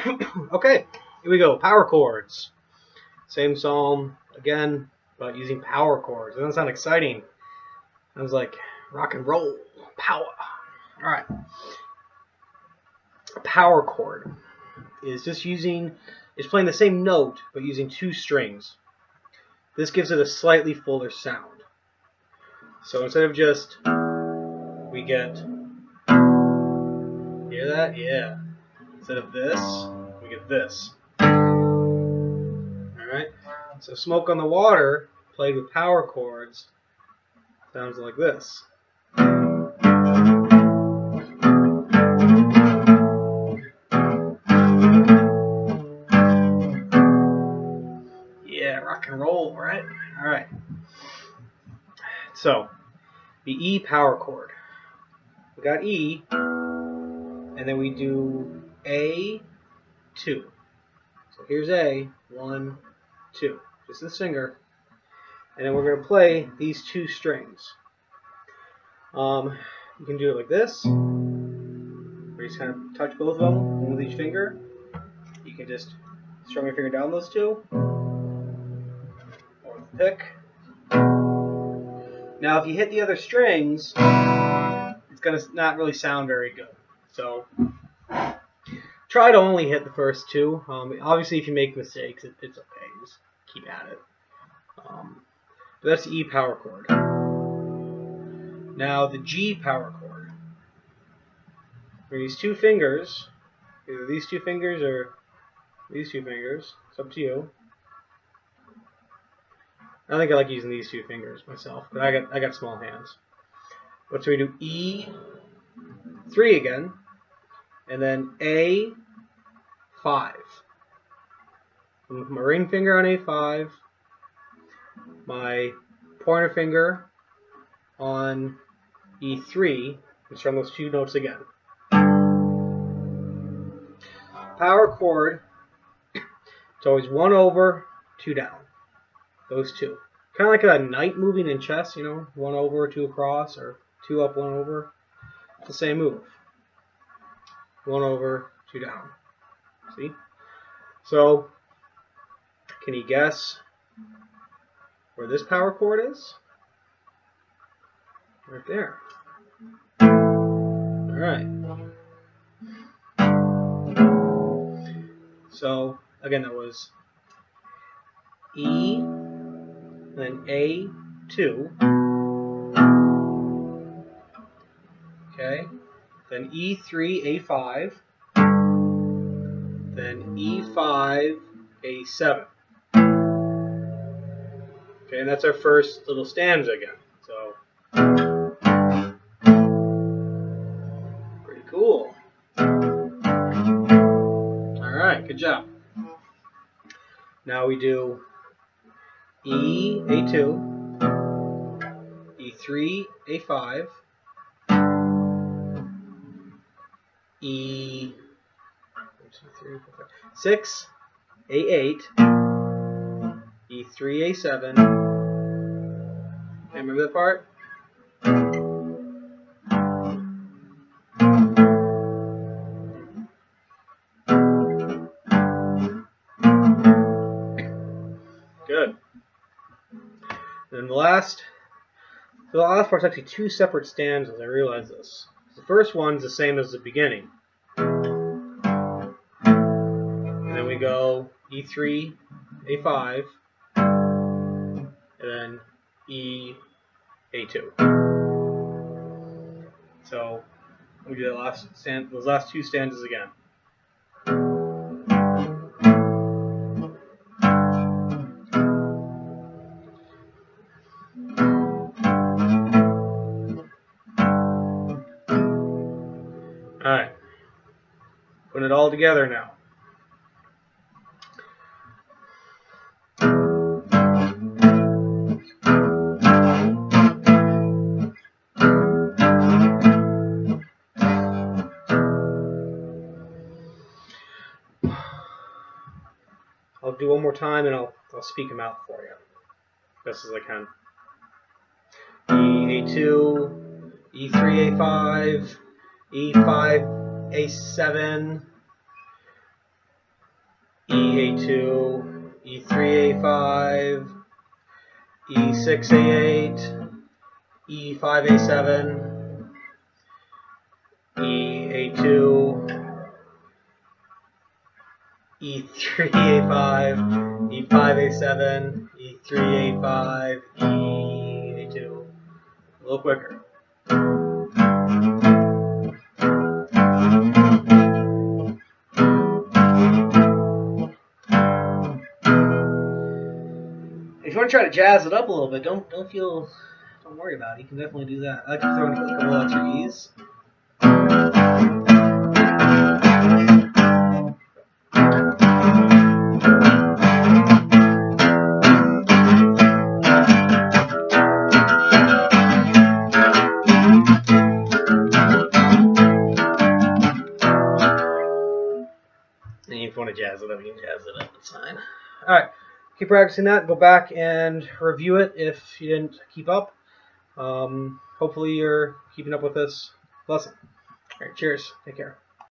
Okay, here we go. Power chords. Same psalm again, but using power chords. Doesn't sound exciting. Sounds like rock and roll. Power. All right. A power chord is just playing the same note, but using two strings. This gives it a slightly fuller sound. So instead of just, we get, hear that? Yeah. Instead of this, we get this. Alright? So Smoke on the Water, played with power chords, sounds like this. Yeah, rock and roll, right? Alright. So, the E power chord. We got E, and then we do A, 2. So here's A, 1, 2. Just this finger. And then we're going to play these two strings. You can do it like this, where you just kind of touch both of them with each finger. You can just strum your finger down those two, or pick. Now, if you hit the other strings, it's going to not really sound very good. So, try to only hit the first two. Obviously, if you make mistakes, it's okay. Just keep at it. But that's the E power chord. Now, the G power chord. For these two fingers, either these two fingers or these two fingers, it's up to you. I think I like using these two fingers myself, but I got small hands. But so we do E3 again, and then A5. My ring finger on A5, my pointer finger on E3, and strum those two notes again. Power chord, it's always 1 over, 2 down. Those two. Kind of like a knight moving in chess, 1 over, 2 across, or 2 up, 1 over. It's the same move. 1 over, 2 down. See? So, can you guess where this power chord is? Right there. Alright. So, again, that was E, then A2. Okay. Then E3, A5. Then E5, A7. Okay, and that's our first little stanza again. So, pretty cool. Alright, good job. Now we do E, A2, E3, A5, E, 6, A8, E3, A7. Okay, remember that part? Good. Then the last part's actually two separate stanzas. I realize this. The first one's the same as the beginning. And then we go E3, A5, and then E, A2. So we do those last two stanzas again. Alright. Putting it all together now. I'll do one more time and I'll speak them out for you. Best as I can. E, A2, E3, A5, E5, A7, E2, E3, A5, E6, A8, E5, A7, E8, E3, A5, E5, A7, E3, A5, E8. A little quicker. If you want to try to jazz it up a little bit, don't worry about it. You can definitely do that. I like to throw in a couple extra E's. And if you want to jazz it up, you can jazz it up. It's fine. All right. Keep practicing that. Go back and review it if you didn't keep up. Hopefully you're keeping up with this lesson. All right. Cheers. Take care.